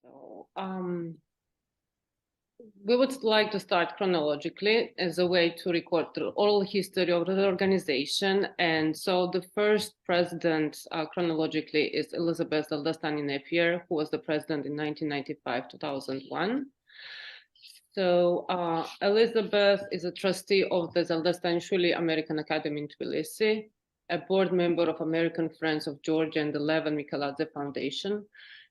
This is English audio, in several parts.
So, we would like to start chronologically as a way to record the oral history of the organization. And so the first president chronologically is Elizabeth Zaldastani-Napier, who was the president in 1995-2001. So Elizabeth is a trustee of the Zaldastani-Shuli American Academy in Tbilisi, a board member of American Friends of Georgia and the Levan Mikaladze Foundation.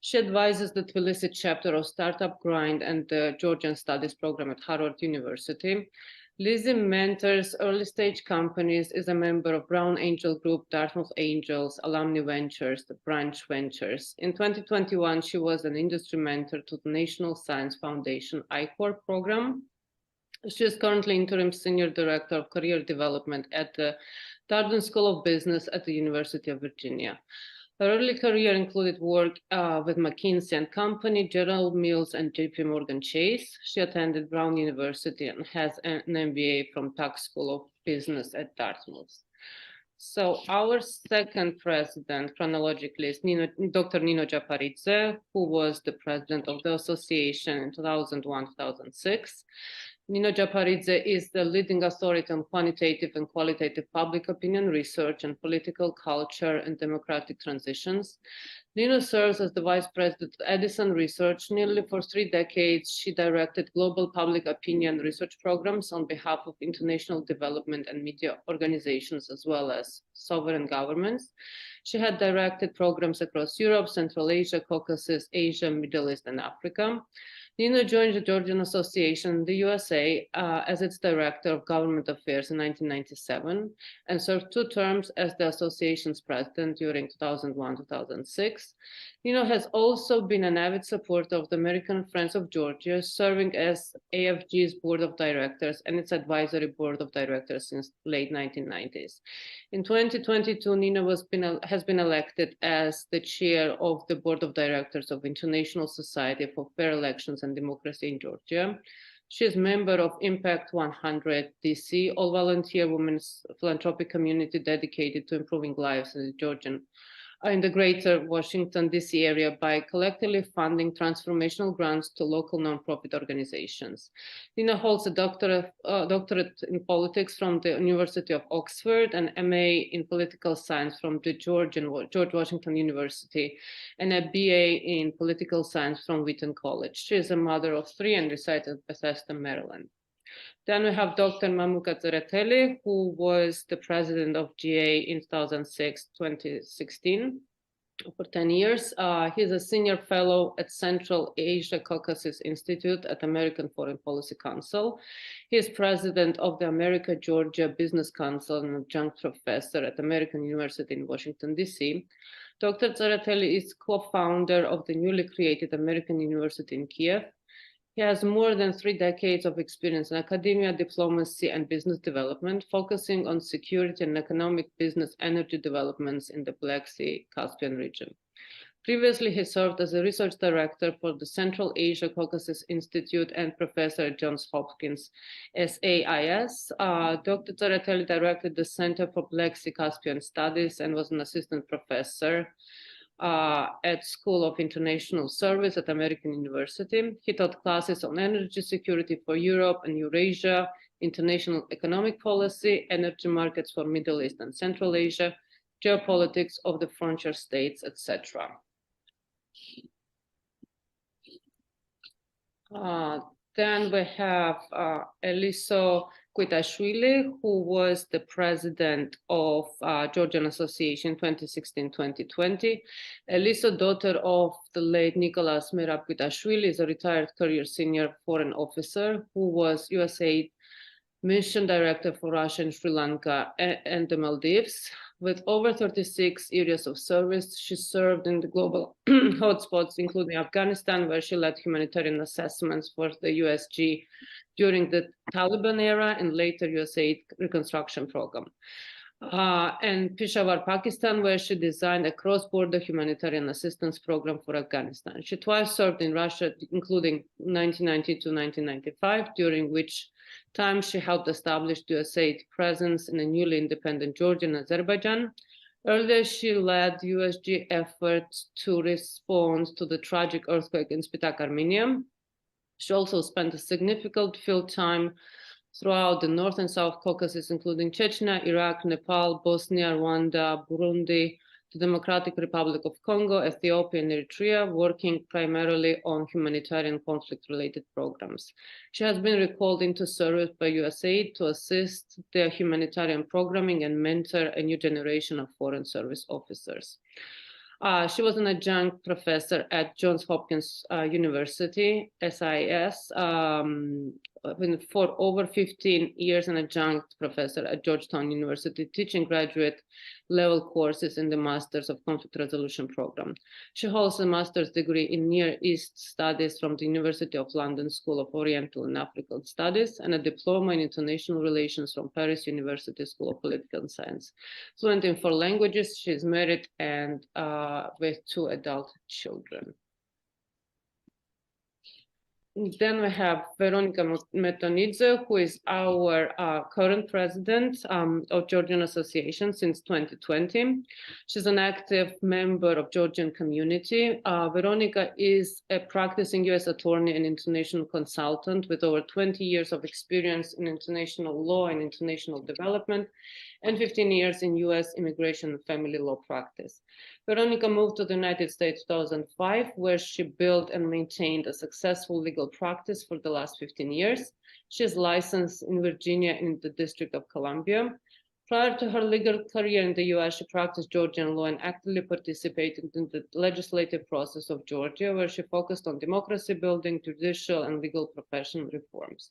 She advises the Tbilisi chapter of Startup Grind and the Georgian Studies program at Harvard University. Lizzie mentors early stage companies, is a member of Brown Angel Group, Dartmouth Angels, Alumni Ventures, the Branch Ventures. In 2021, she was an industry mentor to the National Science Foundation I-Corps program. She is currently interim senior director of career development at the Darden School of Business at the University of Virginia. Her early career included work with McKinsey and Company, General Mills, and JP Morgan Chase. She attended Brown University and has an MBA from Tuck School of Business at Dartmouth. So our second president chronologically is Dr. Nino Japaridze, who was the president of the association in 2001-2006. Nino Japaridze is the leading authority on quantitative and qualitative public opinion research and political culture and democratic transitions. Nino serves as the vice president of Edison Research. Nearly for 3 decades, she directed global public opinion research programs on behalf of international development and media organizations, as well as sovereign governments. She had directed programs across Europe, Central Asia, Caucasus, Asia, Middle East, and Africa. Nino joined the Georgian Association in the USA as its Director of Government Affairs in 1997 and served 2 terms as the association's president during 2001-2006. Nino has also been an avid supporter of the American Friends of Georgia, serving as AFG's board of directors and its advisory board of directors since late 1990s. In 2022, Nino has been elected as the chair of the board of directors of International Society for Fair Elections and Democracy in Georgia. She is member of Impact 100 DC, all volunteer women's philanthropic community dedicated to improving lives in the greater Washington DC area by collectively funding transformational grants to local nonprofit organizations. Nina holds a doctorate in politics from the University of Oxford, an MA in political science from the George Washington University, and a BA in political science from Wheaton College. She is a mother of 3 and resides in Bethesda, Maryland. Then we have Dr. Mamuka Tsereteli, who was the president of GA in 2006-2016 for 10 years. He's a senior fellow at Central Asia Caucasus Institute at American Foreign Policy Council. He is president of the America-Georgia Business Council and adjunct professor at American University in Washington, D.C. Dr. Tsereteli is co-founder of the newly created American University in Kiev. He has more than 3 decades of experience in academia, diplomacy, and business development, focusing on security and economic business energy developments in the Black Sea Caspian region. Previously, he served as a research director for the Central Asia Caucasus Institute and professor at Johns Hopkins SAIS. Dr. Tsereteli directed the Center for Black Sea Caspian Studies and was an assistant professor at School of International Service at American University. He taught classes on energy security for Europe and Eurasia, international economic policy, energy markets for Middle East and Central Asia, geopolitics of the frontier states, etc. Then we have Eliso Kvitashvili, who was the president of Georgian Association 2016-2020. Eliso, daughter of the late Nicholas Merab Kvitashvili, is a retired career senior foreign officer who was USAID mission director for Russia and Sri Lanka and the Maldives. With over 36 areas of service, she served in the global hotspots, including Afghanistan, where she led humanitarian assessments for the USG during the Taliban era and later USAID reconstruction program. And Peshawar, Pakistan, where she designed a cross-border humanitarian assistance program for Afghanistan. She twice served in Russia, including 1990 to 1995, during which time she helped establish the USAID presence in a newly independent Georgia and Azerbaijan. Earlier, she led USG efforts to respond to the tragic earthquake in Spitak, Armenia. She also spent a significant field time throughout the North and South Caucasus, including Chechnya, Iraq, Nepal, Bosnia, Rwanda, Burundi, the Democratic Republic of Congo, Ethiopia, and Eritrea, working primarily on humanitarian conflict-related programs. She has been recalled into service by USAID to assist their humanitarian programming and mentor a new generation of foreign service officers. She was an adjunct professor at Johns Hopkins University, SIS, for over 15 years, an adjunct professor at Georgetown University, teaching graduate level courses in the Masters of Conflict Resolution program. She holds a master's degree in Near East Studies from the University of London School of Oriental and African Studies and a diploma in International Relations from Paris University School of Political Science. Fluent in 4 languages, she is married and with 2 adult children. Then we have Veronika Metonidze, who is our current president of Georgian Association since 2020. She's an active member of Georgian community. Veronika is a practicing U.S. attorney and international consultant with over 20 years of experience in international law and international development, and 15 years in U.S. immigration and family law practice. Veronika moved to the United States in 2005, where she built and maintained a successful legal practice for the last 15 years. She is licensed in Virginia in the District of Columbia. Prior to her legal career in the US, she practiced Georgian law and actively participated in the legislative process of Georgia, where she focused on democracy building, judicial and legal profession reforms.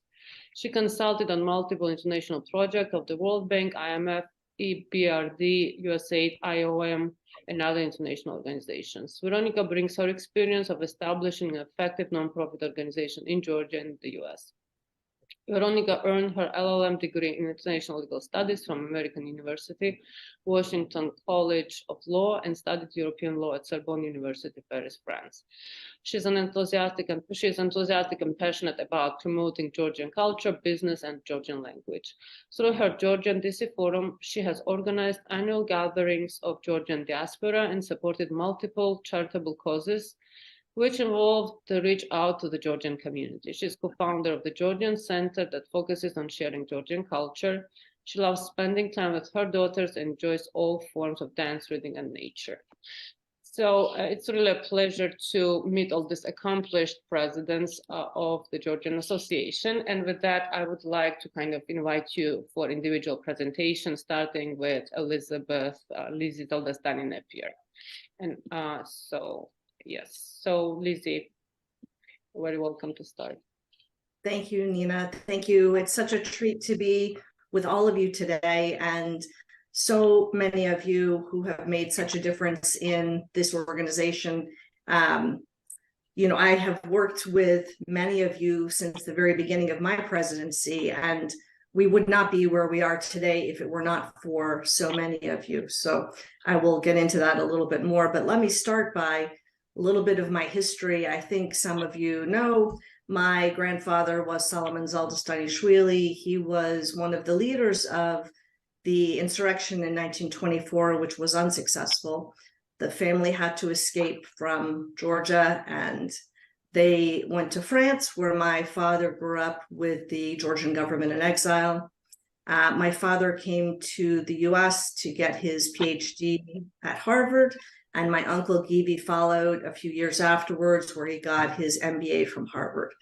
She consulted on multiple international projects of the World Bank, IMF, EBRD, USAID, IOM, and other international organizations. Veronika brings her experience of establishing an effective nonprofit organization in Georgia and the US. Veronika earned her LLM degree in International Legal Studies from American University, Washington College of Law, and studied European law at Sorbonne University, Paris, France. She is enthusiastic and passionate about promoting Georgian culture, business, and Georgian language. Through her Georgian DC Forum, she has organized annual gatherings of Georgian diaspora and supported multiple charitable causes, which involved the reach out to the Georgian community. She's co-founder of the Georgian Center that focuses on sharing Georgian culture. She loves spending time with her daughters and enjoys all forms of dance, reading, and nature. So it's really a pleasure to meet all these accomplished presidents of the Georgian Association. And with that, I would like to kind of invite you for individual presentations, starting with Elizabeth Lizzie Zaldastani-Napier. And yes, so Lizzie, very welcome to start. Thank you, Nina. Thank you. It's such a treat to be with all of you today, and so many of you who have made such a difference in this organization. You know, I have worked with many of you since the very beginning of my presidency, and we would not be where we are today if it were not for so many of you. So I will get into that a little bit more, but let me start by a little bit of my history. I think some of you know my grandfather was Solomon Zaldastani-Shvili. He was one of the leaders of the insurrection in 1924, which was unsuccessful. The family had to escape from Georgia, and they went to France, where my father grew up with the Georgian government in exile. My father came to the US to get his PhD at Harvard, and my uncle Givi followed a few years afterwards, where he got his MBA from Harvard.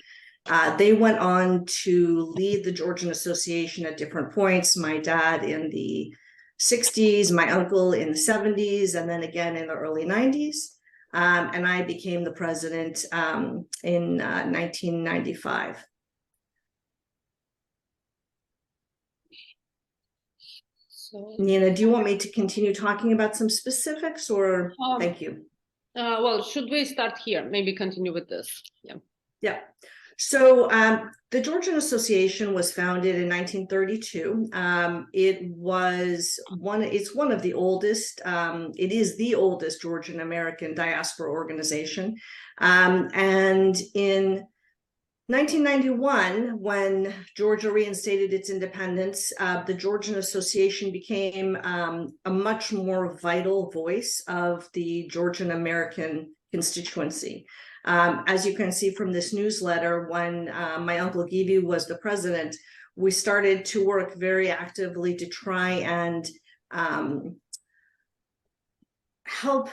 They went on to lead the Georgian Association at different points. My dad in the 60s, my uncle in the 70s, and then again in the early 90s. And I became the president in 1995. So, Nina, do you want me to continue talking about some specifics, or thank you? Well, should we start here? Maybe continue with this. Yeah. So the Georgian Association was founded in 1932. It's one of the oldest. It is the oldest Georgian American diaspora organization. And in 1991, when Georgia reinstated its independence, the Georgian Association became a much more vital voice of the Georgian American constituency. As you can see from this newsletter, when my uncle Gibi was the president, we started to work very actively to try and help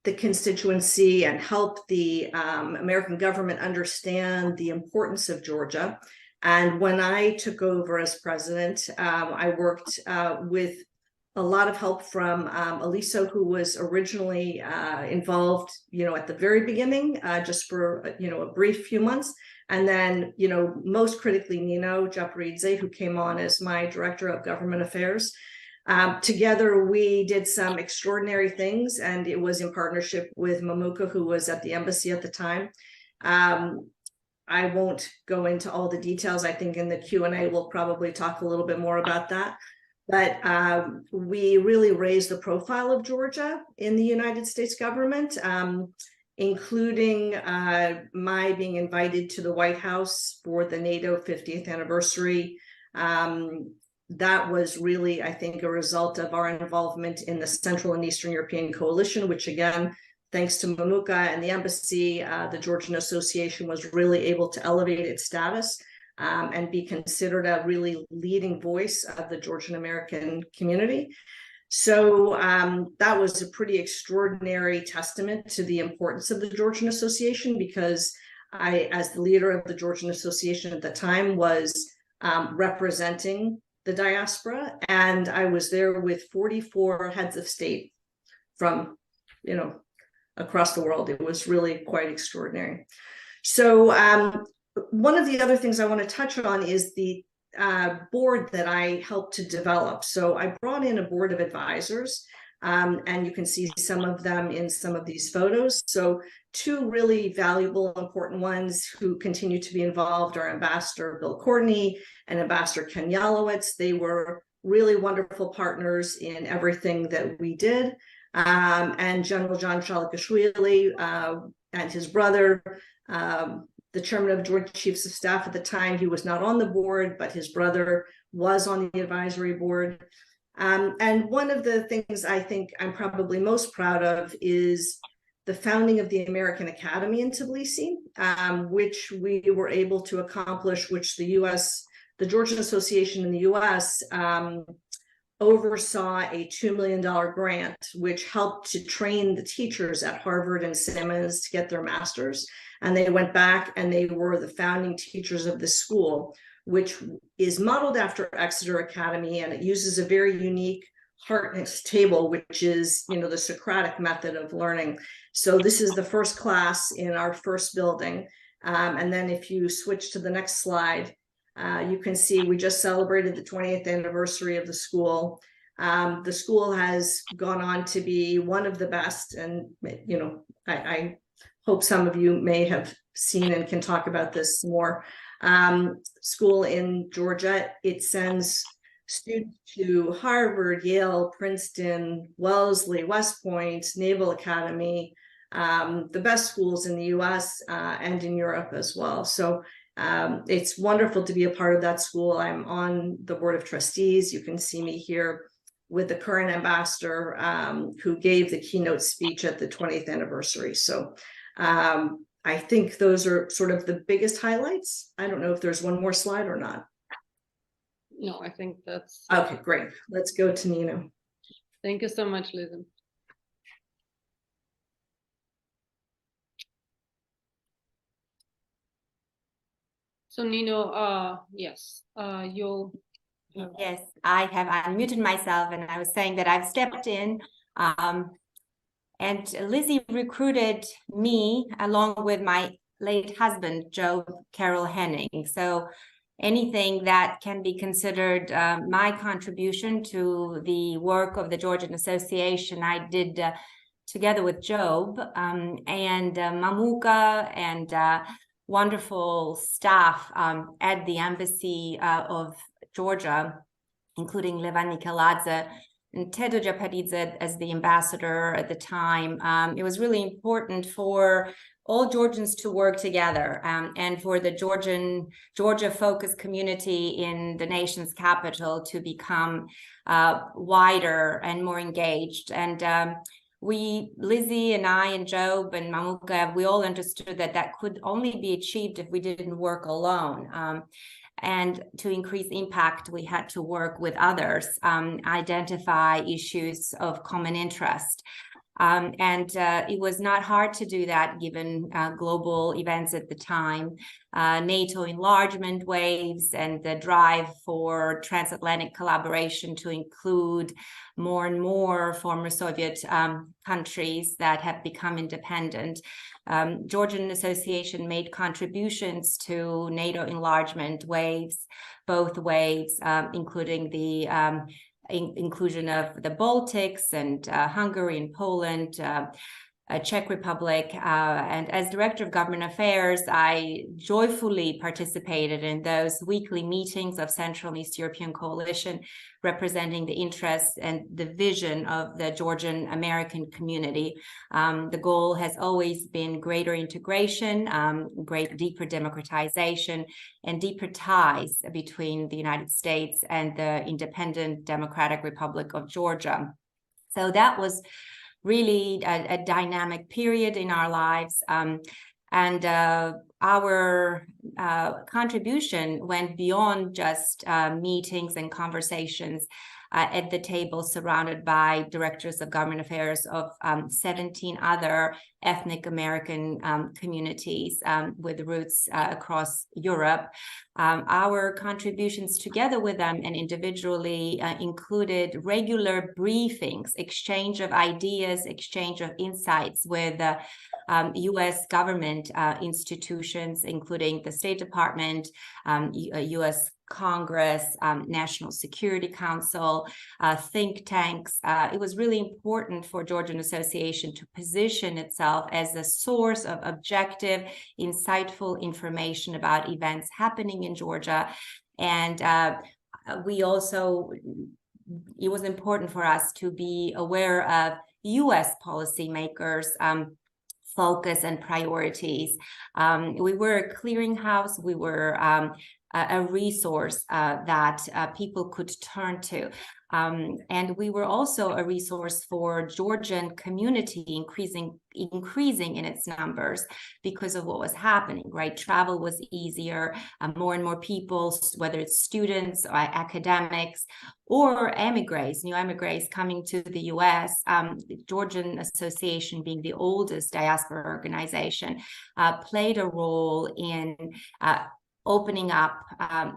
the constituency and help the American government understand the importance of Georgia. And when I took over as president, I worked with a lot of help from Aliso, who was originally involved, at the very beginning, just for, a brief few months. And then, most critically, Nino Japaridze, who came on as my director of government affairs. Together, we did some extraordinary things, and it was in partnership with Mamuka, who was at the embassy at the time. I won't go into all the details. I think in the Q&A, we'll probably talk a little bit more about that. But we really raised the profile of Georgia in the United States government, including my being invited to the White House for the NATO 50th anniversary. That was really, I think, a result of our involvement in the Central and Eastern European Coalition, which again, thanks to Mamuka and the embassy, the Georgian Association was really able to elevate its status and be considered a really leading voice of the Georgian American community. So that was a pretty extraordinary testament to the importance of the Georgian Association, because I, as the leader of the Georgian Association at the time, was representing the diaspora, and I was there with 44 heads of state from, across the world. It was really quite extraordinary. So one of the other things I want to touch on is the board that I helped to develop. So I brought in a board of advisors, and you can see some of them in some of these photos. So two really valuable, important ones who continue to be involved are Ambassador Bill Courtney and Ambassador Ken Yalowitz. They were really wonderful partners in everything that we did. And General John Shalikashvili and his brother, the chairman of Joint Chiefs of Staff at the time, he was not on the board, but his brother was on the advisory board. And one of the things I think I'm probably most proud of is the founding of the American Academy in Tbilisi, which we were able to accomplish, which the Georgian Association in the US oversaw a $2 million grant, which helped to train the teachers at Harvard and Simmons to get their masters. And they went back and they were the founding teachers of the school, which is modeled after Exeter Academy, and it uses a very unique Hartnett's table, which is, the Socratic method of learning. So this is the first class in our first building. And then if you switch to the next slide, you can see we just celebrated the 20th anniversary of the school. The school has gone on to be one of the best, and I hope some of you may have seen and can talk about this more. School in Georgia, it sends students to Harvard, Yale, Princeton, Wellesley, West Point, Naval Academy, the best schools in the US and in Europe as well. So it's wonderful to be a part of that school. I'm on the board of trustees. You can see me here with the current ambassador who gave the keynote speech at the 20th anniversary. So I think those are sort of the biggest highlights. I don't know if there's one more slide or not. No, I think that's... Okay, great. Let's go to Nino. Thank you so much, Lisa. So Nino, yes, you'll... Yes, I have unmuted myself, and I was saying that I've stepped in, and Lizzie recruited me along with my late husband, Joe Carroll Henning. So anything that can be considered my contribution to the work of the Georgian Association, I did together with Job and Mamuka and wonderful staff at the Embassy of Georgia, including Levan Nikaladze and Tedo Japaridze as the ambassador at the time. It was really important for all Georgians to work together, and for the Georgia-focused community in the nation's capital to become wider and more engaged. And Lizzie and I and Job and Mamuka, we all understood that could only be achieved if we didn't work alone. And to increase impact, we had to work with others, identify issues of common interest. It was not hard to do that given global events at the time, NATO enlargement waves and the drive for transatlantic collaboration to include more and more former Soviet countries that have become independent. Georgian Association made contributions to NATO enlargement waves, both waves, including the inclusion of the Baltics and Hungary and Poland, Czech Republic. And as Director of Government Affairs, I joyfully participated in those weekly meetings of Central and East European Coalition, representing the interests and the vision of the Georgian American community. The goal has always been greater integration, deeper democratization, and deeper ties between the United States and the independent Democratic Republic of Georgia. So that was really a dynamic period in our lives. Our contribution went beyond just meetings and conversations at the table, surrounded by directors of government affairs of 17 other ethnic American communities with roots across Europe. Our contributions together with them and individually included regular briefings, exchange of ideas, exchange of insights with U.S. government institutions, including the State Department, U.S. Congress, National Security Council, think tanks. It was really important for Georgian Association to position itself as a source of objective, insightful information about events happening in Georgia. And it was important for us to be aware of U.S. policymakers' focus and priorities. We were a clearinghouse. We were a resource that people could turn to. And we were also a resource for Georgian community increasing in its numbers because of what was happening, right? Travel was easier, more and more people, whether it's students or academics or new emigres coming to the US. The Georgian Association, being the oldest diaspora organization, played a role in opening up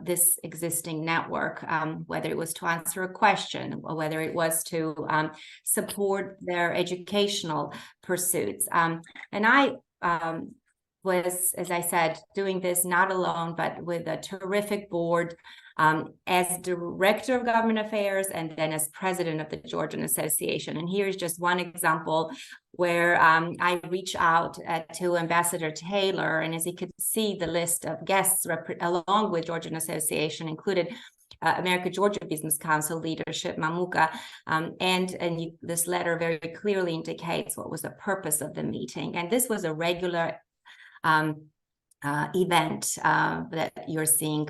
this existing network, whether it was to answer a question or whether it was to support their educational pursuits. And I was, as I said, doing this not alone, but with a terrific board as Director of Government Affairs and then as President of the Georgian Association. And here's just one example where I reach out to Ambassador Taylor, and as you could see, the list of guests along with Georgian Association included America-Georgia Business Council leadership, Mamuka, and this letter very clearly indicates what was the purpose of the meeting. And this was a regular event that you're seeing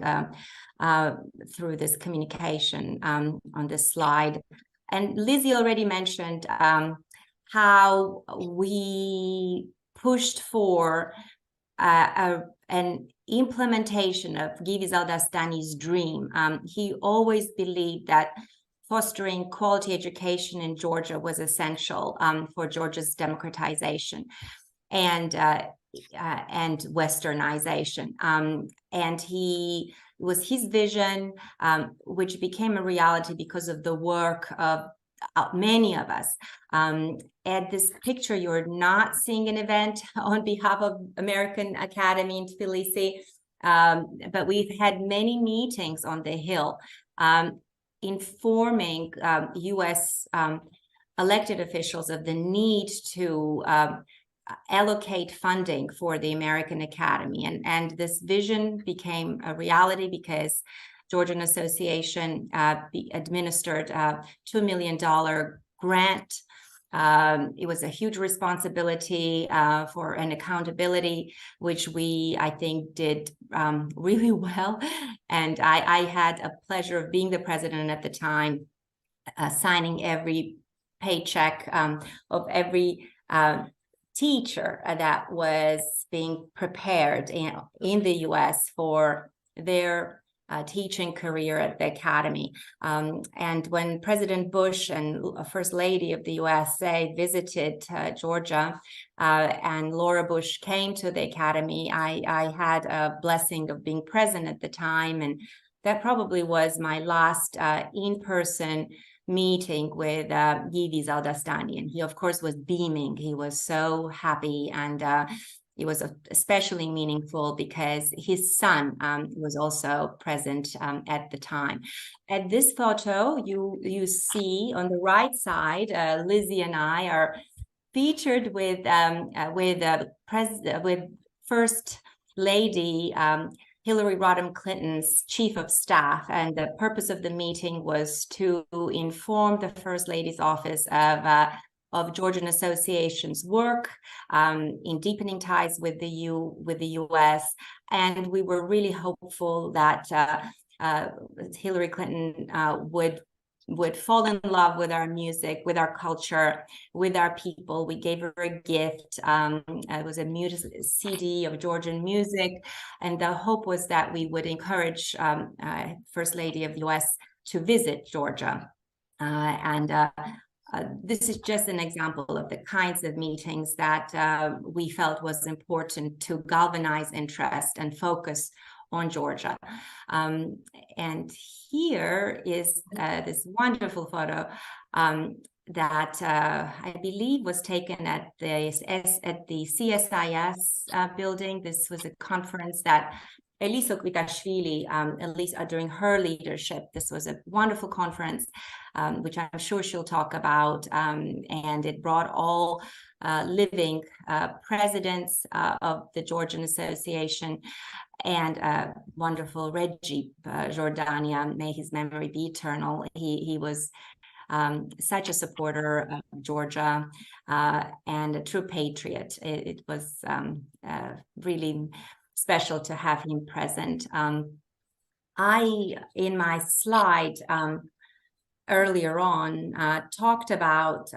through this communication on this slide. And Lizzie already mentioned how we pushed for an implementation of Givi Zaldastani's dream. He always believed that fostering quality education in Georgia was essential for Georgia's democratization and westernization. And it was his vision, which became a reality because of the work of many of us. At this picture, you're not seeing an event on behalf of American Academy in Tbilisi, but we've had many meetings on the Hill informing U.S. Elected officials of the need to allocate funding for the American Academy. And this vision became a reality because Georgian Association administered a $2 million grant It was a huge responsibility for an accountability, which I think, did really well. And I had a pleasure of being the president at the time, signing every paycheck of every teacher that was being prepared in the US for their teaching career at the academy. And when President Bush and First Lady of the USA visited Georgia, and Laura Bush came to the academy, I had a blessing of being present at the time. And that probably was my last in-person meeting with Givi Zaldastani. And he, of course, was beaming. He was so happy. And it was especially meaningful because his son was also present at the time. At this photo, you see on the right side, Lizzie and I are featured with First Lady Hillary Rodham Clinton's chief of staff. And the purpose of the meeting was to inform the First Lady's office of Georgian Association's work in deepening ties with the U.S. And we were really hopeful that Hillary Clinton would fall in love with our music, with our culture, with our people. We gave her a gift. It was a CD of Georgian music. And the hope was that we would encourage First Lady of the U.S. to visit Georgia. This is just an example of the kinds of meetings that we felt was important to galvanize interest and focus on Georgia. And here is this wonderful photo that I believe was taken at the CSIS building. This was a conference that Elisa Kvitashvili, at least during her leadership, this was a wonderful conference, which I'm sure she'll talk about. And it brought all living presidents of the Georgian Association, and wonderful Reggie Jordania, may his memory be eternal. He was such a supporter of Georgia and a true patriot. It was really special to have him present. In my slide earlier on, talked about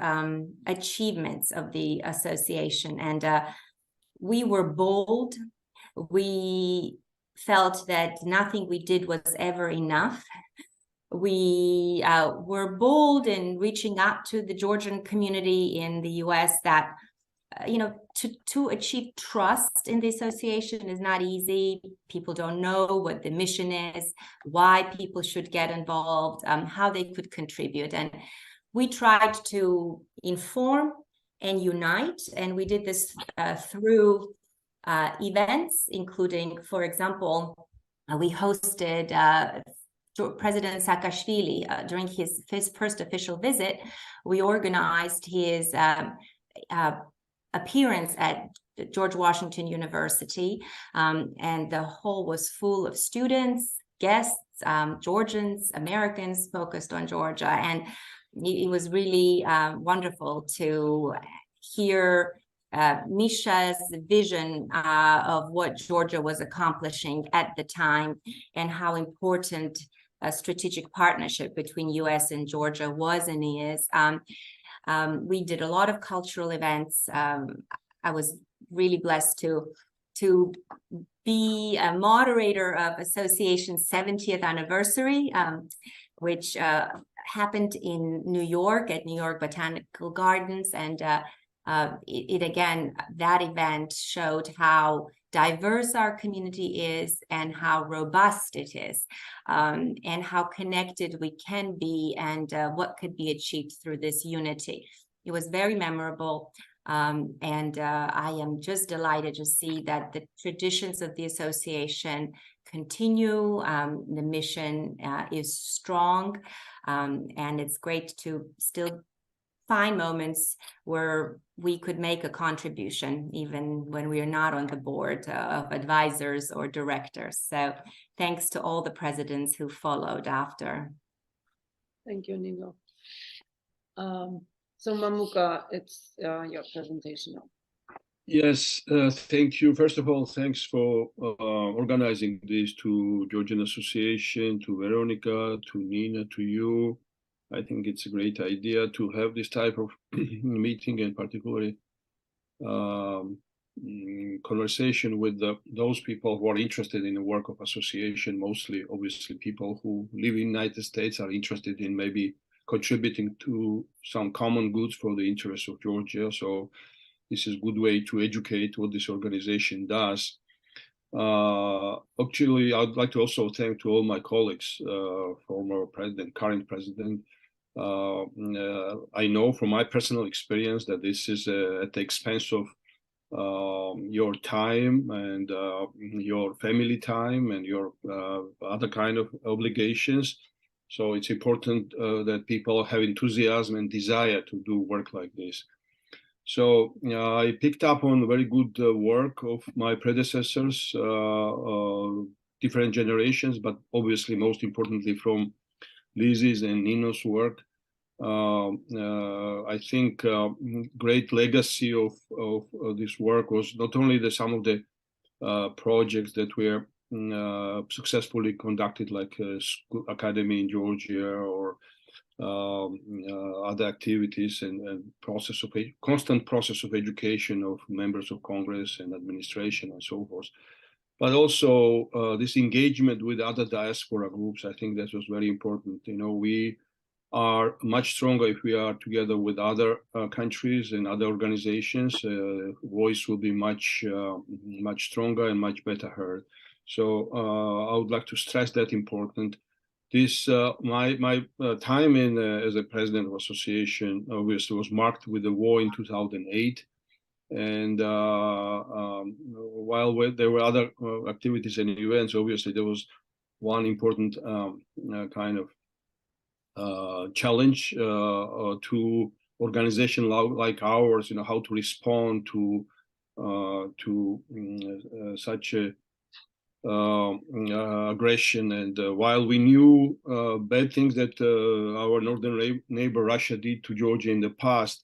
achievements of the association, and we were bold. We felt that nothing we did was ever enough. We were bold in reaching out to the Georgian community in the US that to achieve trust in the association is not easy. People don't know what the mission is, why people should get involved, how they could contribute. And we tried to inform and unite, and we did this through events, including, for example, we hosted President Saakashvili during his first official visit. We organized his appearance at George Washington University, and the hall was full of students, guests, Georgians, Americans focused on Georgia. And it was really wonderful to hear Misha's vision of what Georgia was accomplishing at the time, and how important a strategic partnership between US and Georgia was and is. We did a lot of cultural events. I was really blessed to be a moderator of Association's 70th anniversary, which happened in New York at New York Botanical Gardens. And again, that event showed how diverse our community is and how robust it is, and how connected we can be, and what could be achieved through this unity. It was very memorable, and I am just delighted to see that the traditions of the association continue. The mission is strong, and it's great to still find moments where we could make a contribution, even when we are not on the board of advisors or directors. So thanks to all the presidents who followed after. Thank you, Nigo. So Mamuka, it's your presentation now. Yes, thank you. First of all, thanks for organizing this, to Georgian Association, to Veronica, to Nina, to you. I think it's a great idea to have this type of meeting, and particularly conversation with those people who are interested in the work of association. Mostly, obviously, people who live in the United States are interested in maybe contributing to some common goods for the interests of Georgia. So this is a good way to educate what this organization does. Actually, I'd like to also thank to all my colleagues, former president, current president. I know from my personal experience that this is at the expense of your time and your family time and your other kind of obligations. So it's important that people have enthusiasm and desire to do work like this. So I picked up on very good work of my predecessors, different generations, but obviously most importantly from Lizzie's and Nino's work. I think great legacy of this work was not only the some of the projects that were successfully conducted, like School Academy in Georgia, or other activities and process of constant process of education of members of Congress and administration and so forth, but also this engagement with other diaspora groups. I think that was very important. You know, we are much stronger if we are together with other countries and other organizations. Voice will be much stronger and much better heard. So I would like to stress that important. This my time in as a president of association obviously was marked with the war in 2008, and while there were other activities and events, obviously there was one important kind of challenge to organization like ours. You know, how to respond to such a aggression. And while we knew bad things that our northern neighbor Russia did to Georgia in the past,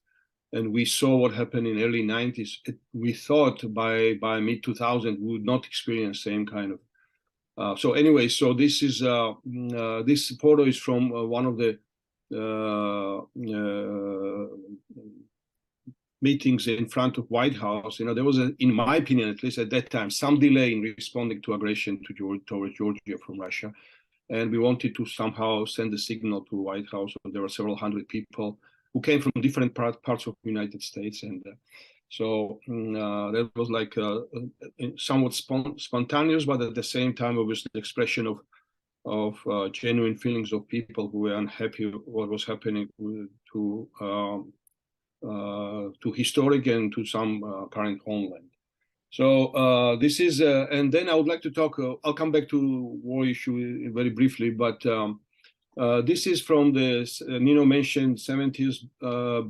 and we saw what happened in early 90s, we thought by mid 2000 we would not experience same kind of. So anyway, so this is this photo is from one of the meetings in front of White House. You know, there was, in my opinion, at least at that time, some delay in responding to aggression towards Georgia from Russia, and we wanted to somehow send a signal to White House. So there were several hundred people who came from different parts of the United States, and so that was like somewhat spontaneous, but at the same time, obviously, the expression of genuine feelings of people who were unhappy with what was happening to historic and to some current homeland. So this is, and then I would like to talk. I'll come back to war issue very briefly, but this is from the Nino mentioned 70th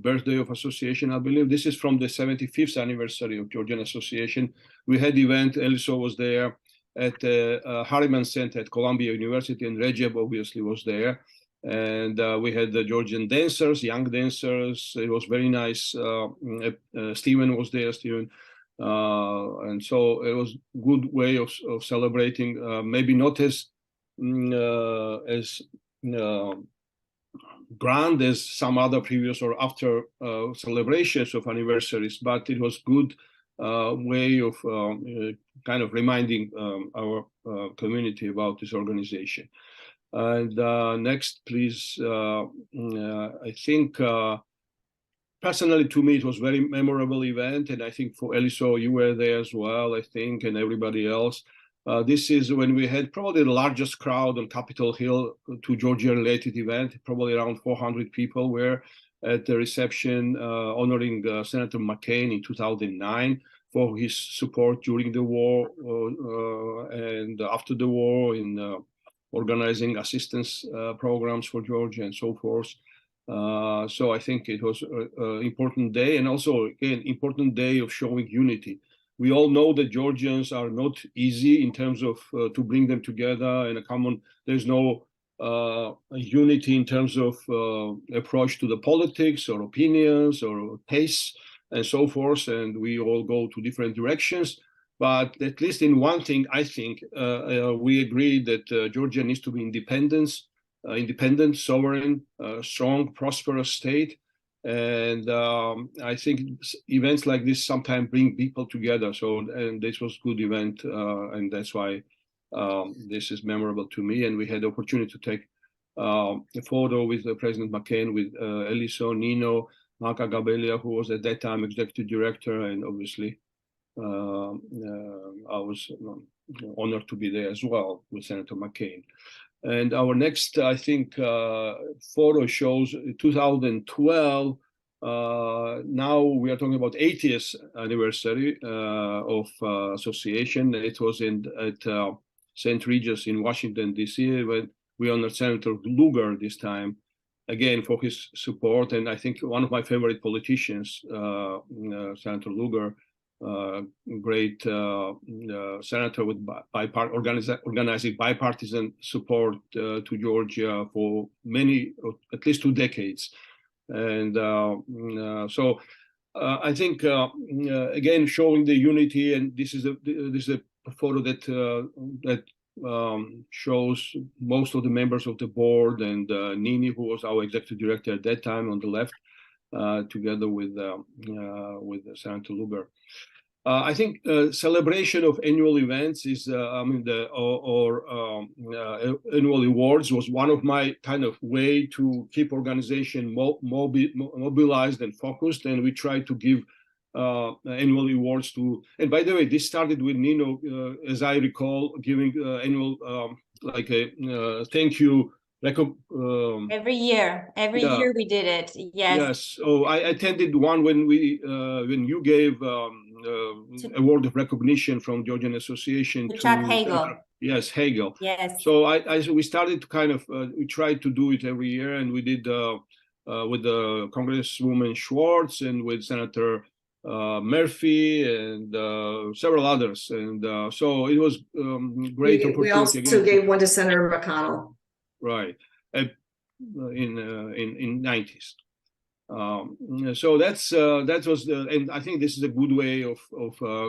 birthday of association. I believe this is from the 75th anniversary of Georgian Association. We had event. Eliso was there at the Harriman Center at Columbia University, and Recep obviously was there. And we had the Georgian dancers, young dancers. It was very nice. Stephen was there, and so it was good way of celebrating. Maybe not as grand as some other previous or after celebrations of anniversaries, but it was good way of kind of reminding our community about this organization. And next, please. I think personally, to me, it was a very memorable event, and I think for Eliso, you were there as well, I think, and everybody else. This is when we had probably the largest crowd on Capitol Hill to Georgia-related event. Probably around 400 people were at the reception honoring Senator McCain in 2009 for his support during the war and after the war in organizing assistance programs for Georgia and so forth. So I think it was an important day, and also, again, important day of showing unity. We all know that Georgians are not easy in terms of to bring them together in a common. There's no unity in terms of approach to the politics or opinions or tastes and so forth, and we all go to different directions. But at least in one thing, I think we agree that Georgia needs to be independent, sovereign, strong, prosperous state. And I think events like this sometimes bring people together. So, and this was a good event, and that's why this is memorable to me. And we had the opportunity to take a photo with President McCain, with Eliso, Nino, Marca Gabelia, who was at that time executive director, and obviously I was honored to be there as well with Senator McCain. And our next, I think, photo shows 2012. Now we are talking about 80th anniversary of association. It was at St. Regis in Washington, D.C., when we honored Senator Lugar this time, again, for his support. And I think one of my favorite politicians, Senator Lugar, great senator with organizing bipartisan support to Georgia for many, at least 2 decades. And so I think, again, showing the unity, and this is a photo that shows most of the members of the board, and Nini, who was our executive director at that time, on the left, together with Senator Lugar. I think celebration of annual events is, annual awards was one of my kind of way to keep organization mobilized and focused, and we try to give annual awards to. And by the way, this started with Nino, as I recall, giving annual like a thank you. Every year we did it. Yes. Oh, I attended one when you gave award of recognition from Georgian Association to Chuck Hagel. Yes, Hagel. Yes. So we started to kind of we tried to do it every year, and we did with the Congresswoman Schwartz and with Senator Murphy and several others, and so it was great opportunity. We also gave one to Senator McConnell. Right, in 90s. So that was and I think this is a good way of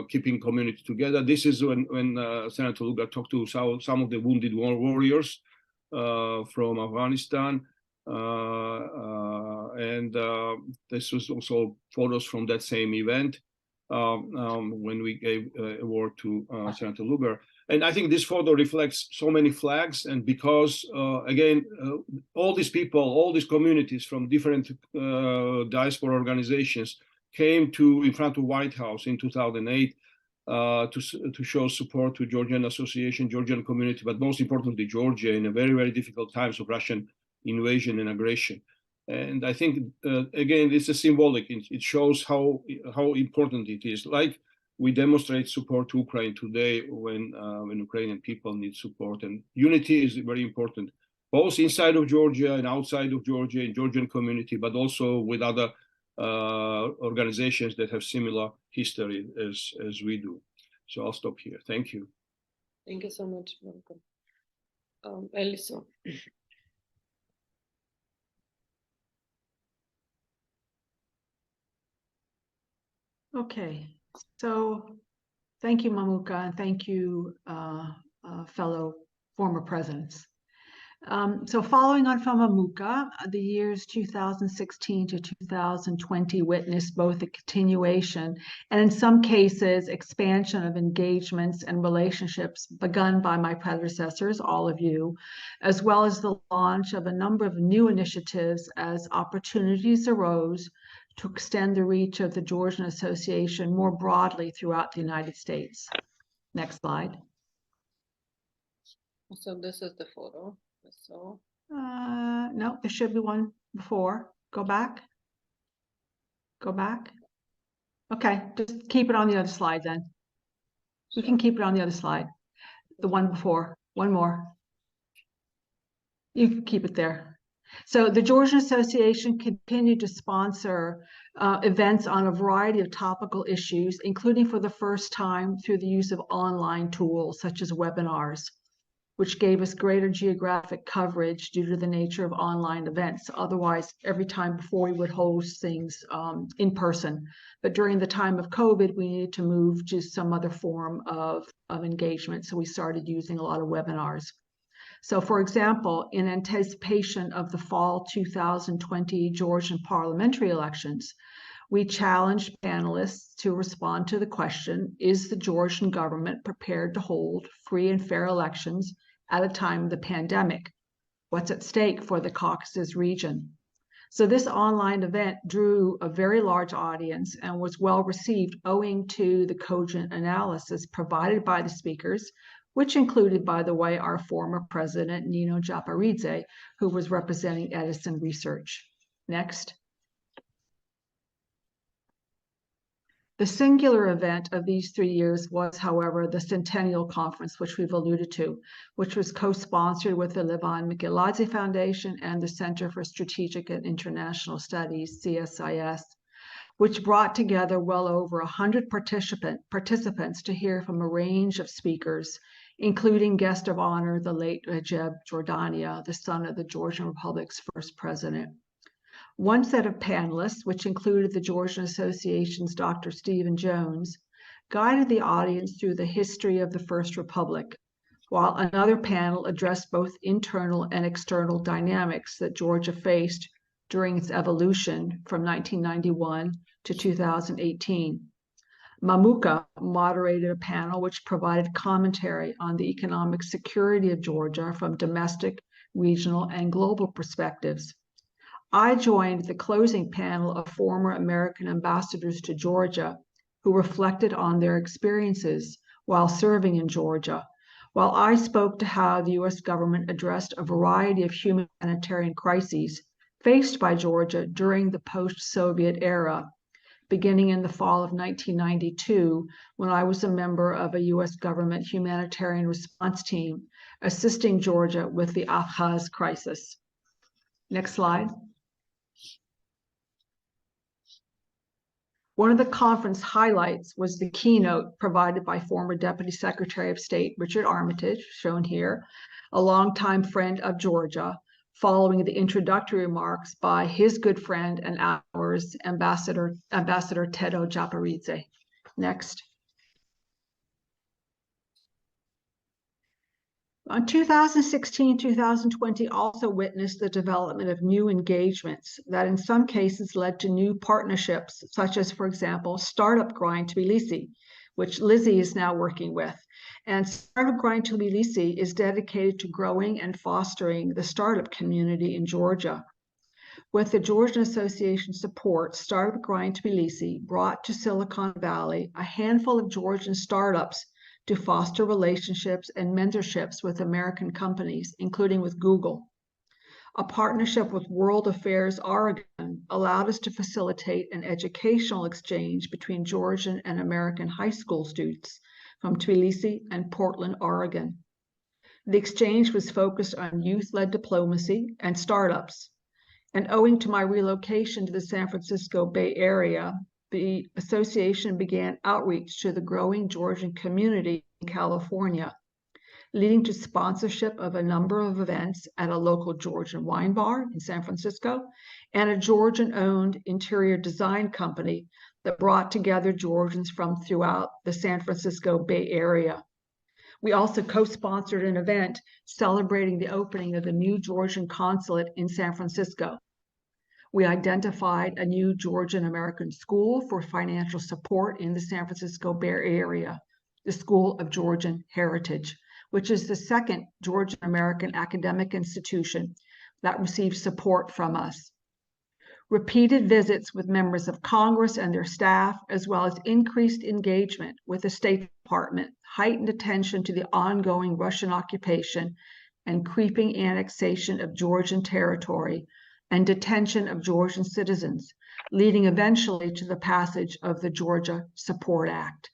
keeping community together. This is when Senator Lugar talked to some of the wounded warriors from Afghanistan, and this was also photos from that same event when we gave award to Senator Lugar. And I think this photo reflects so many flags, and because, again, all these people, all these communities from different diaspora organizations came in front of White House in 2008 to show support to Georgian Association, Georgian community, but most importantly, Georgia in a very, very difficult times of Russian invasion and aggression. And I think, again, it's a symbolic. It shows how important it is. Like, we demonstrate support to Ukraine today when Ukrainian people need support, and unity is very important, both inside of Georgia and outside of Georgia, in Georgian community, but also with other organizations that have similar history as we do. So I'll stop here. Thank you. Thank you so much, Marco. Eliso. Okay. So thank you, Mamuka, and thank you, fellow former presidents. So following on from Mamuka, the years 2016 to 2020 witnessed both a continuation and in some cases expansion of engagements and relationships begun by my predecessors, all of you, as well as the launch of a number of new initiatives as opportunities arose to extend the reach of the Georgian Association more broadly throughout the United States. Next slide. So this is the photo. So no, there should be one before. Go back. Go back. Okay, just keep it on the other slide then. We can keep it on the other slide. The one before. One more. You can keep it there. So the Georgian Association continued to sponsor events on a variety of topical issues, including for the first time through the use of online tools such as webinars. which gave us greater geographic coverage due to the nature of online events. Otherwise, every time before we would host things in person. But during the time of COVID, we needed to move to some other form of engagement. So we started using a lot of webinars. So for example, in anticipation of the fall 2020 Georgian parliamentary elections, we challenged panelists to respond to the question, is the Georgian government prepared to hold free and fair elections at a time of the pandemic? What's at stake for the Caucasus region? So this online event drew a very large audience and was well received owing to the cogent analysis provided by the speakers, which included, by the way, our former president, Nino Japaridze, who was representing Edison Research. Next. The singular event of these 3 years was, however, the Centennial Conference, which we've alluded to, which was co-sponsored with the Levan Mikeladze Foundation and the Center for Strategic and International Studies, CSIS, which brought together well over 100 participants to hear from a range of speakers, including guest of honor, the late Recep Jordania, the son of the Georgian Republic's first president. One set of panelists, which included the Georgian Association's Dr. Stephen Jones, guided the audience through the history of the First Republic, while another panel addressed both internal and external dynamics that Georgia faced during its evolution from 1991 to 2018. Mamuka moderated a panel which provided commentary on the economic security of Georgia from domestic, regional, and global perspectives. I joined the closing panel of former American ambassadors to Georgia who reflected on their experiences while serving in Georgia, while I spoke to how the U.S. government addressed a variety of humanitarian crises faced by Georgia during the post-Soviet era, beginning in the fall of 1992, when I was a member of a U.S. government humanitarian response team assisting Georgia with the Abkhaz crisis. Next slide. One of the conference highlights was the keynote provided by former Deputy Secretary of State Richard Armitage, shown here, a longtime friend of Georgia, following the introductory remarks by his good friend and ours, Ambassador Tedo Japaridze. Next. 2016-2020 also witnessed the development of new engagements that in some cases led to new partnerships, such as, for example, Startup Grind Tbilisi, which Lizzie is now working with. And Startup Grind Tbilisi is dedicated to growing and fostering the startup community in Georgia. With the Georgian Association support, Startup Grind Tbilisi brought to Silicon Valley a handful of Georgian startups to foster relationships and mentorships with American companies, including with Google. A partnership with World Affairs Oregon allowed us to facilitate an educational exchange between Georgian and American high school students from Tbilisi and Portland, Oregon. The exchange was focused on youth-led diplomacy and startups. And owing to my relocation to the San Francisco Bay Area, the association began outreach to the growing Georgian community in California, leading to sponsorship of a number of events at a local Georgian wine bar in San Francisco and a Georgian-owned interior design company that brought together Georgians from throughout the San Francisco Bay Area. We also co-sponsored an event celebrating the opening of the new Georgian consulate in San Francisco. We identified a new Georgian American school for financial support in the San Francisco Bay Area, the School of Georgian Heritage, which is the second Georgian American academic institution that receives support from us. Repeated visits with members of Congress and their staff, as well as increased engagement with the State Department, heightened attention to the ongoing Russian occupation and creeping annexation of Georgian territory and detention of Georgian citizens, leading eventually to the passage of the Georgia Support Act.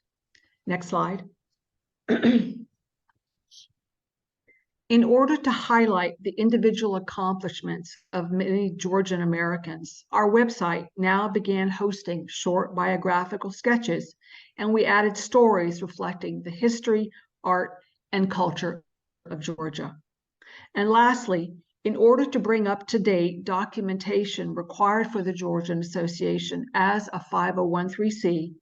Next slide. In order to highlight the individual accomplishments of many Georgian Americans, our website now began hosting short biographical sketches, and we added stories reflecting the history, art, and culture of Georgia. And lastly, in order to bring up to date documentation required for the Georgian Association as a 501(c),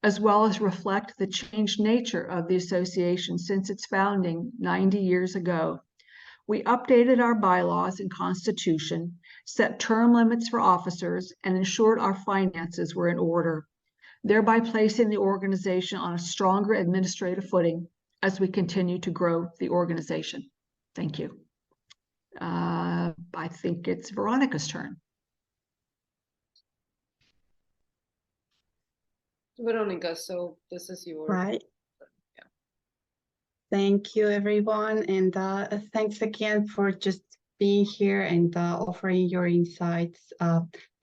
as well as reflect the changed nature of the association since its founding 90 years ago, we updated our bylaws and constitution, set term limits for officers, and ensured our finances were in order, thereby placing the organization on a stronger administrative footing as we continue to grow the organization. Thank you. I think it's Veronica's turn. Veronica, so this is your Right. Thank you, everyone. And thanks again for just being here and offering your insights.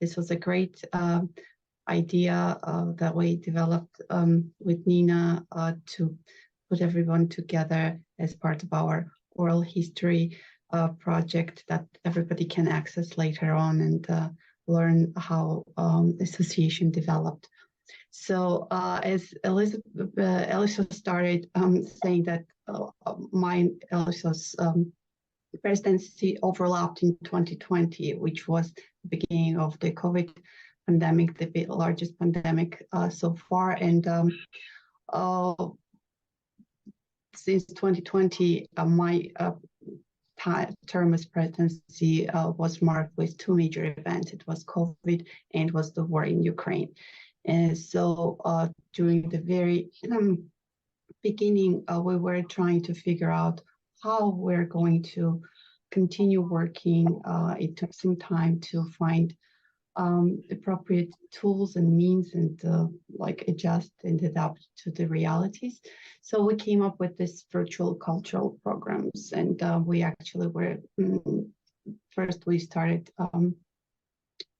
This was a great idea that we developed with Nina to put everyone together as part of our oral history project that everybody can access later on and learn how the association developed. So as Elisa started saying that Elisa's presidency overlapped in 2020, which was the beginning of the COVID pandemic, the largest pandemic so far. And since 2020, my term as presidency was marked with two major events. It was COVID and was the war in Ukraine. And so during the very beginning, we were trying to figure out how we're going to continue working. It took some time to find appropriate tools and means and like adjust and adapt to the realities. So we came up with this virtual cultural programs, and we actually were first we started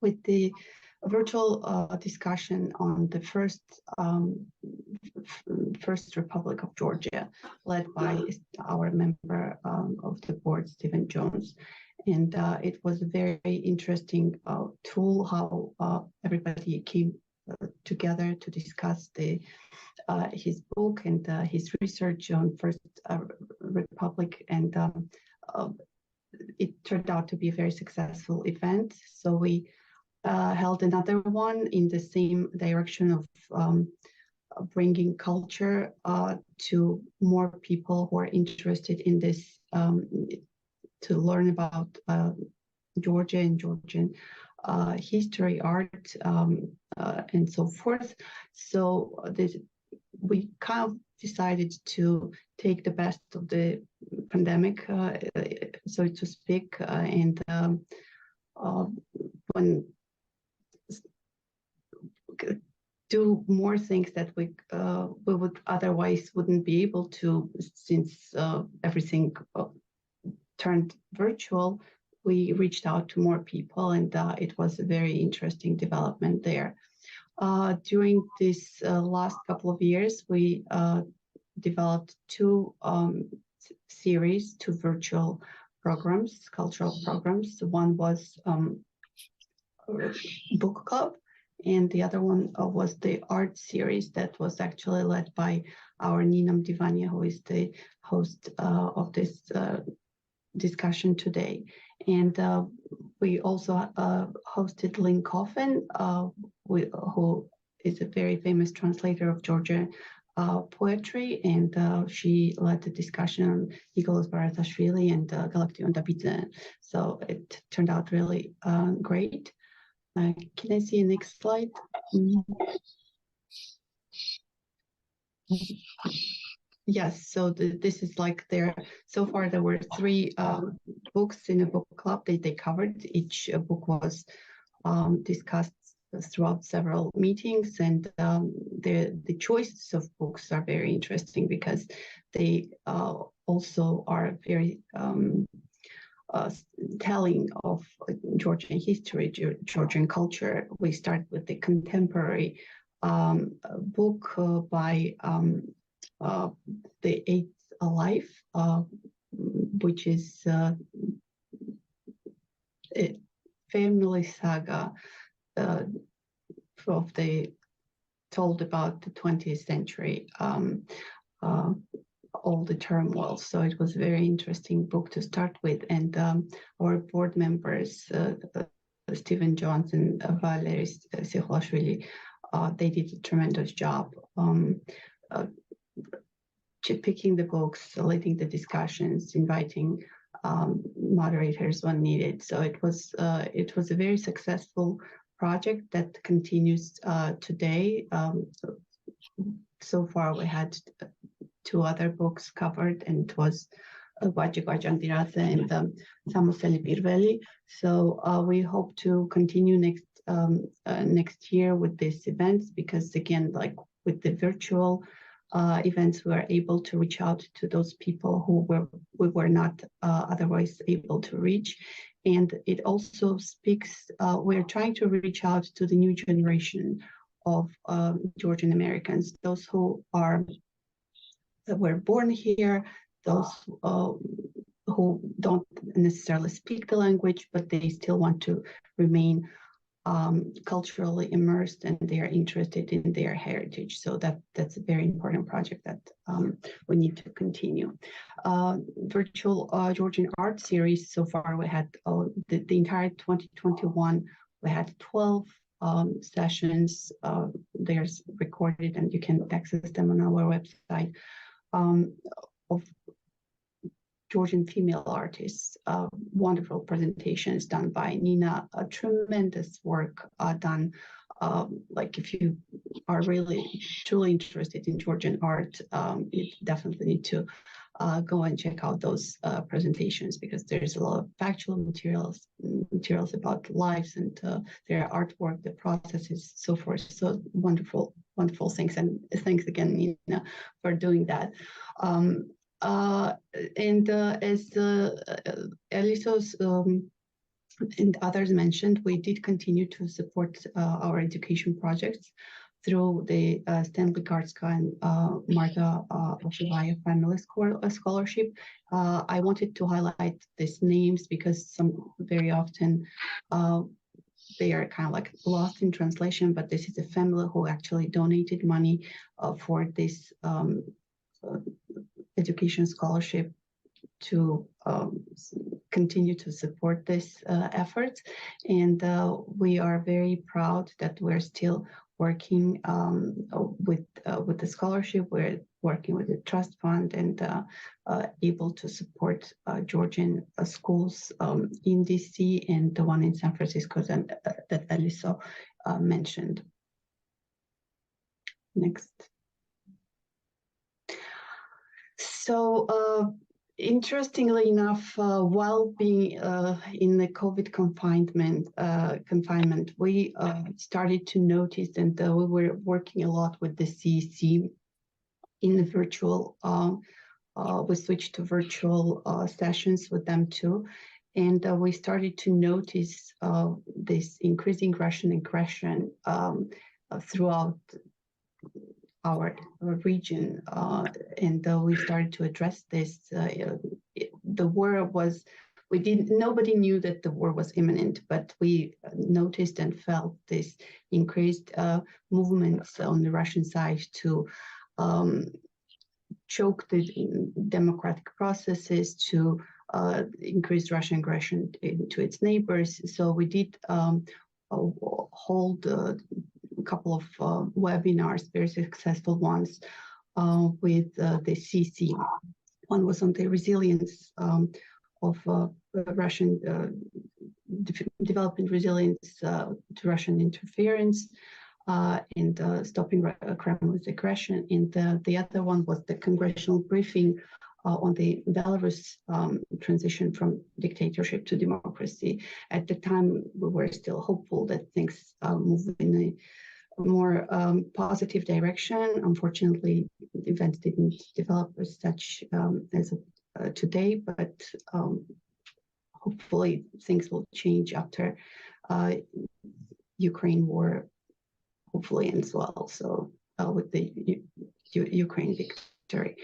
with the virtual discussion on the first Republic of Georgia, led by our member of the board, Stephen Jones. And it was a very interesting tool how everybody came together to discuss his book and his research on First Republic. And it turned out to be a very successful event. So we held another one in the same direction of bringing culture to more people who are interested in this, to learn about Georgia and Georgian history, art, and so forth. So we kind of decided to take the best of the pandemic, so to speak, and when do more things that we would otherwise wouldn't be able to, since everything turned virtual. We reached out to more people, and it was a very interesting development there. During this last couple of years, we developed two series, two virtual programs, cultural programs. One was book club, and the other one was the art series that was actually led by our Nina Mdivania, who is the host of this discussion today. And we also hosted Lynn Coffin, who is a very famous translator of Georgian poetry, and she led the discussion on Nicholas Baratashvili and Galaktion Dabidze. So it turned out really great. Can I see the next slide? Yes, so this is like so far there were three books in a book club that they covered. Each book was discussed throughout several meetings, and the choices of books are very interesting because they also are very telling of Georgian history, Georgian culture. We start with the contemporary book by The Eighth Life, which is a family saga told about the 20th century all the turmoil. So it was a very interesting book to start with. And our board members, Stephen Johnson, Valery Sikhashvili, they did a tremendous job picking the books, leading the discussions, inviting moderators when needed. So it was a very successful project that continues today. So far, we had 2 other books covered, and it was Georgian and Samuseli Pirveli. So we hope to continue next year with these events, because again, like with the virtual events, we are able to reach out to those people who we were not otherwise able to reach. And it also speaks, we're trying to reach out to the new generation of Georgian Americans, those who were born here, those who don't necessarily speak the language, but they still want to remain culturally immersed, and they are interested in their heritage. So that's a very important project that we need to continue. Virtual Georgian art series, so far we had the entire 2021, we had 12 sessions. They're recorded and you can access them on our website, of Georgian female artists, wonderful presentations done by Nina, a tremendous work done. Like if you are really truly interested in Georgian art, you definitely need to go and check out those presentations, because there's a lot of factual materials about lives and their artwork, the processes, so forth. So wonderful things, and thanks again, Nina, for doing that. As Elisos and others mentioned, we did continue to support our education projects through the Stanley Garska and Martha Oshivaya Family Scholarship. I wanted to highlight these names because very often they are kind of like lost in translation, but this is a family who actually donated money for this education scholarship to continue to support this effort. And we are very proud that we're still working with the scholarship. We're working with the trust fund and able to support Georgian schools in DC and the one in San Francisco that Eliso mentioned. Next. So interestingly enough, while being in the COVID confinement, we started to notice, and we were working a lot with the CEC in the virtual. We switched to virtual sessions with them too, and we started to notice this increasing Russian aggression throughout our region, and we started to address this. The war was, nobody knew that the war was imminent, but we noticed and felt this increased movements on the Russian side to choke the democratic processes, to increase Russian aggression to its neighbors. So we did hold a couple of webinars, very successful ones, with the CC. One was on the resilience of Russian developing resilience to Russian interference and stopping Kremlin's aggression. And the other one was the congressional briefing on the Belarus transition from dictatorship to democracy. At the time, we were still hopeful that things move in a more positive direction. Unfortunately, events didn't develop as such as of today, but hopefully things will change after Ukraine war hopefully ends well. So with the Ukraine victory.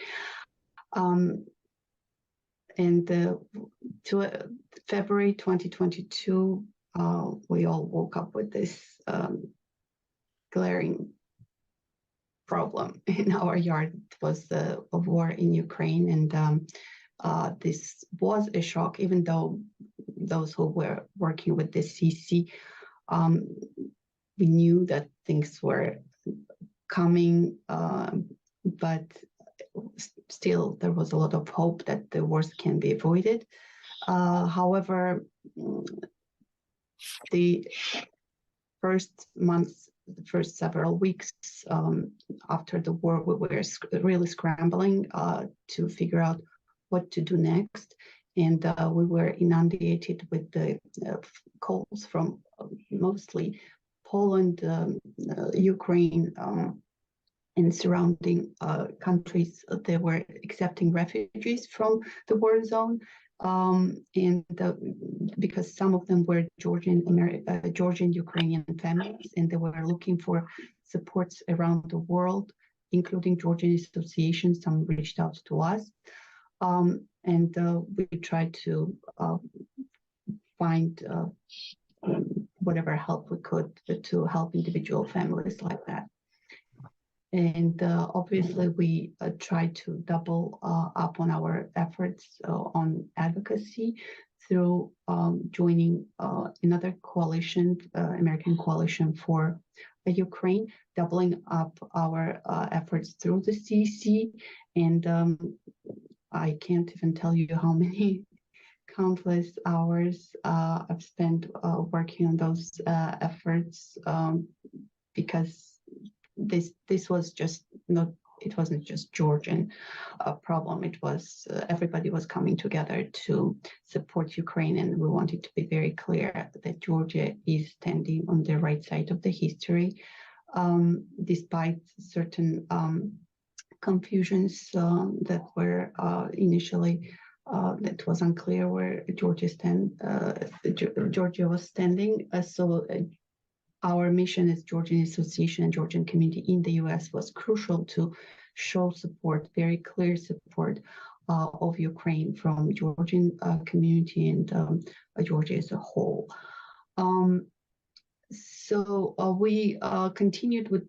And to February 2022, we all woke up with this glaring problem in our yard. It was a war in Ukraine, and this was a shock, even though those who were working with the CC, we knew that things were coming, but still there was a lot of hope that the worst can be avoided. However, the first months, the first several weeks after the war, we were really scrambling to figure out what to do next. And we were inundated with the calls from mostly Poland, Ukraine, and surrounding countries. They were accepting refugees from the war zone. Because some of them were Georgian Ukrainian families, and they were looking for supports around the world, including Georgian Association. Some reached out to us, and we tried to find whatever help we could to help individual families like that. And obviously, we tried to double up on our efforts on advocacy through joining another coalition, American Coalition for Ukraine, doubling up our efforts through the CC. And I can't even tell you how many countless hours I've spent working on those efforts, because this was just not, it wasn't just Georgian problem. It was everybody was coming together to support Ukraine, and we wanted to be very clear that Georgia is standing on the right side of the history, despite certain confusions that were initially. It was unclear where Georgia was standing. Our mission as Georgian Association and Georgian community in the US was crucial to show support, very clear support of Ukraine from Georgian community and Georgia as a whole. We continued with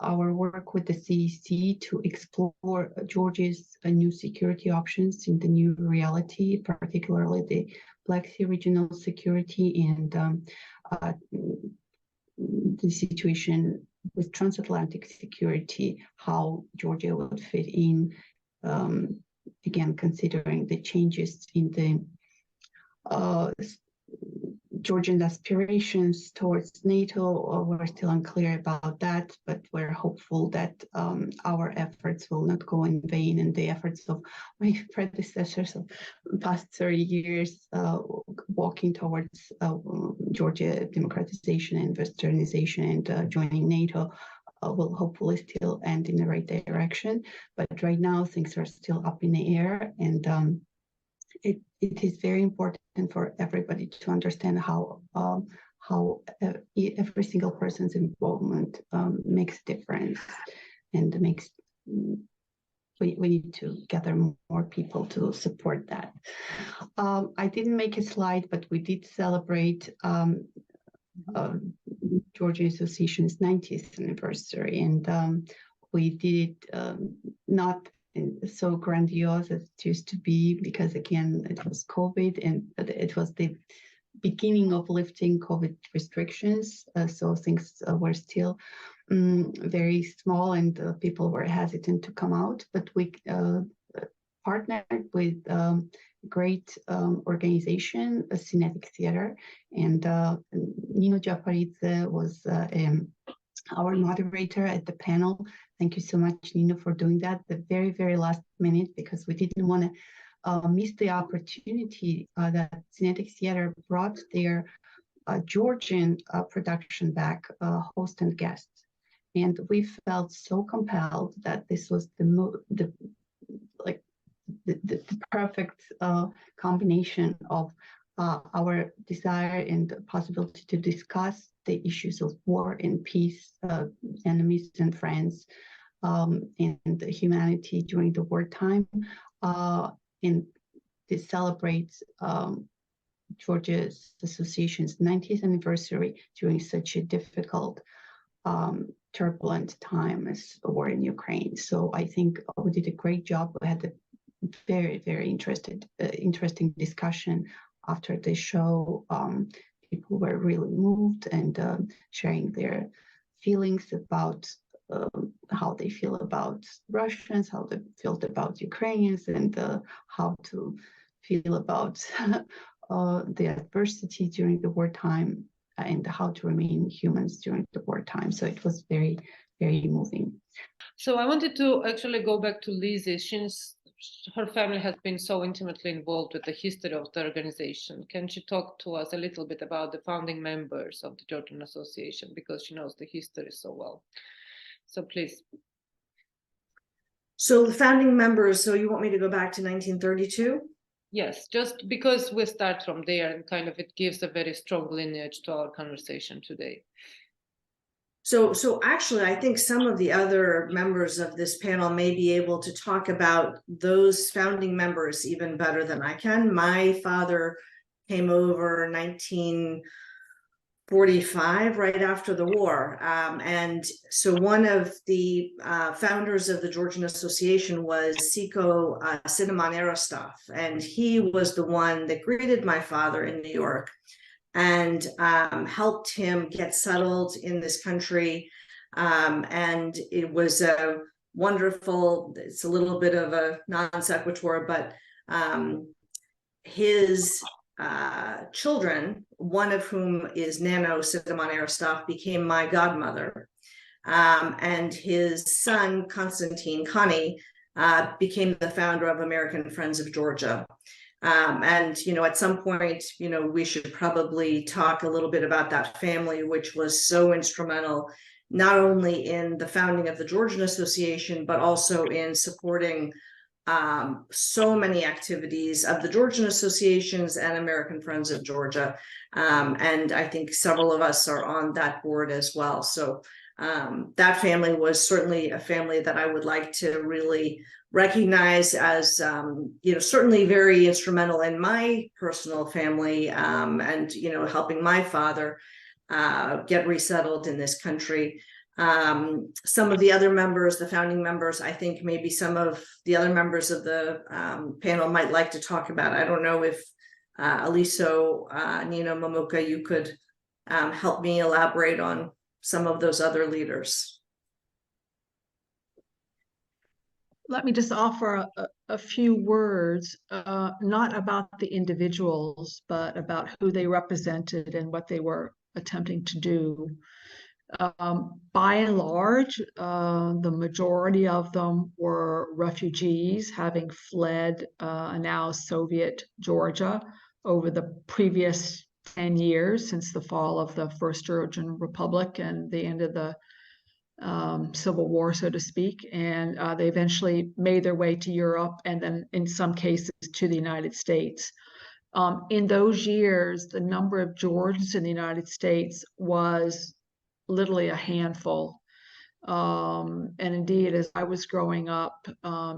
our work with the CEC to explore Georgia's new security options in the new reality, particularly the Black Sea regional security and the situation with transatlantic security, how Georgia would fit in, again, considering the changes in the Georgian aspirations towards NATO. We're still unclear about that, but we're hopeful that our efforts will not go in vain, and the efforts of my predecessors of the past 30 years walking towards Georgia democratization and westernization and joining NATO will hopefully still end in the right direction. But right now things are still up in the air, and it is very important for everybody to understand how every single person's involvement makes a difference, and makes we need to gather more people to support that. I didn't make a slide, but we did celebrate Georgian Association's 90th anniversary, and we did it not so grandiose as it used to be, because again, it was COVID, and it was the beginning of lifting COVID restrictions. So things were still very small, and people were hesitant to come out. But we partnered with a great organization, a Cinetic Theater, and Nino Japaridze was our moderator at the panel. Thank you so much, Nino, for doing that the very, very last minute, because we didn't want to miss the opportunity that Cinetic Theater brought their Georgian production back, host and guest. And we felt so compelled that this was the perfect combination of our desire and possibility to discuss the issues of war and peace, enemies and friends, and humanity during the wartime, and to celebrate Georgia's Association's 90th anniversary during such a difficult turbulent time as the war in Ukraine. So I think we did a great job. We had a very, very interesting discussion after the show. People were really moved and sharing their feelings about how they feel about Russians, how they felt about Ukrainians, and how to feel about the adversity during the wartime and how to remain humans during the wartime. So it was very, very moving. So I wanted to actually go back to Lizzie, since her family has been so intimately involved with the history of the organization. Can she talk to us a little bit about the founding members of the Georgian Association, because she knows the history so well? So please. So the founding members, so you want me to go back to 1932? Yes, just because we start from there, and kind of it gives a very strong lineage to our conversation today. So actually, I think some of the other members of this panel may be able to talk about those founding members even better than I can. My father came over 1945, right after the war. And so one of the founders of the Georgian Association was Siko Cinnamon Aristov, and he was the one that greeted my father in New York and helped him get settled in this country. And it was a wonderful, it's a little bit of a non sequitur, but his children, one of whom is Nano Cinnamon Aristov, became my godmother. And his son, Konstantin Kani, became the founder of American Friends of Georgia. And, you know, at some point, you know, we should probably talk a little bit about that family, which was so instrumental, not only in the founding of the Georgian Association, but also in supporting so many activities of the Georgian Associations and American Friends of Georgia. And I think several of us are on that board as well. So that family was certainly a family that I would like to really recognize as, you know, certainly very instrumental in my personal family, and, you know, helping my father get resettled in this country. Some of the other members, the founding members, I think maybe some of the other members of the panel might like to talk about. I don't know if Aliso, Nina, Mamuka, you could help me elaborate on some of those other leaders. Let me just offer a few words, not about the individuals, but about who they represented and what they were attempting to do. By and large, the majority of them were refugees having fled now Soviet Georgia over the previous 10 years since the fall of the First Georgian Republic and the end of the Civil War, so to speak. And they eventually made their way to Europe and then in some cases to the United States. In those years, the number of Georgians in the United States was literally a handful. And indeed, as I was growing up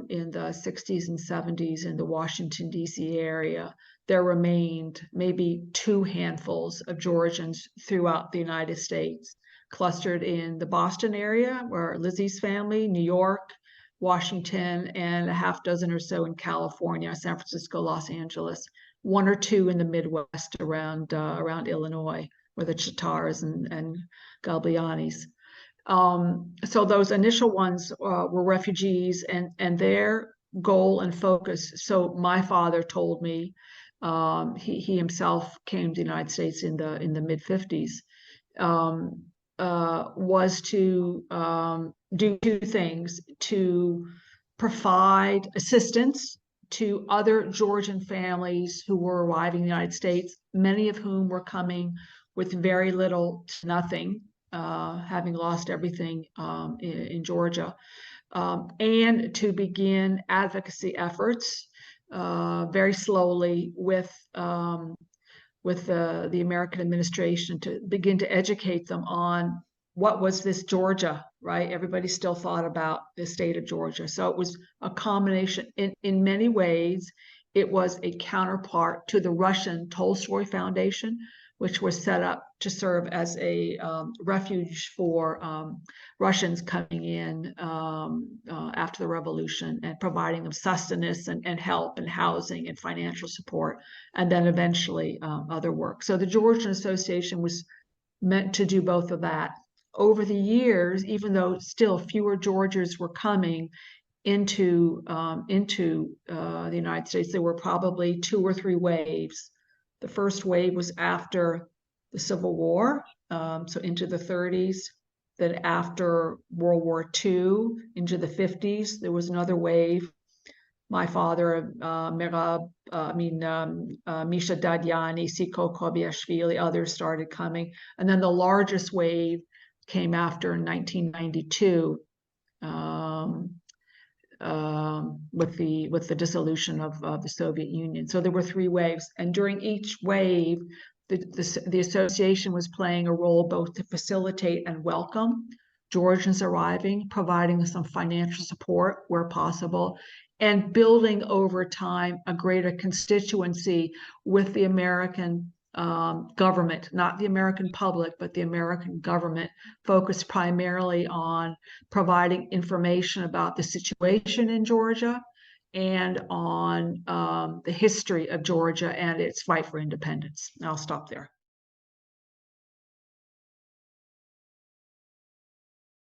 in the 60s and 70s in the Washington, D.C. area, there remained maybe 2 handfuls of Georgians throughout the United States, clustered in the Boston area, where Lizzie's family, New York, Washington, and a half dozen or so in California, San Francisco, Los Angeles, 1 or 2 in the Midwest around Illinois, where the Chatars and Galbianis. So those initial ones were refugees, and their goal and focus. So my father told me he himself came to the United States in the mid-50s. Was to do 2 things: to provide assistance to other Georgian families who were arriving in the United States, many of whom were coming with very little to nothing, having lost everything in Georgia, and to begin advocacy efforts very slowly with the American administration to begin to educate them on what was this Georgia, right? Everybody still thought about the state of Georgia. So it was a combination. In many ways, it was a counterpart to the Russian Tolstoy Foundation, which was set up to serve as a refuge for Russians coming in after the revolution and providing them sustenance and help and housing and financial support, and then eventually other work. So the Georgian Association was meant to do both of that. Over the years, even though still fewer Georgians were coming into the United States, there were probably 2 or 3 waves. The first wave was after the Civil War, so into the 30s. Then after World War II, into the 50s, there was another wave. My father, Misha Dadyani, Siko Kobiashvili, others started coming. And then the largest wave came after in 1992 with the dissolution of the Soviet Union. So there were 3 waves. And during each wave, the association was playing a role both to facilitate and welcome Georgians arriving, providing some financial support where possible, and building over time a greater constituency with the American government, not the American public, but the American government, focused primarily on providing information about the situation in Georgia and on the history of Georgia and its fight for independence. And I'll stop there.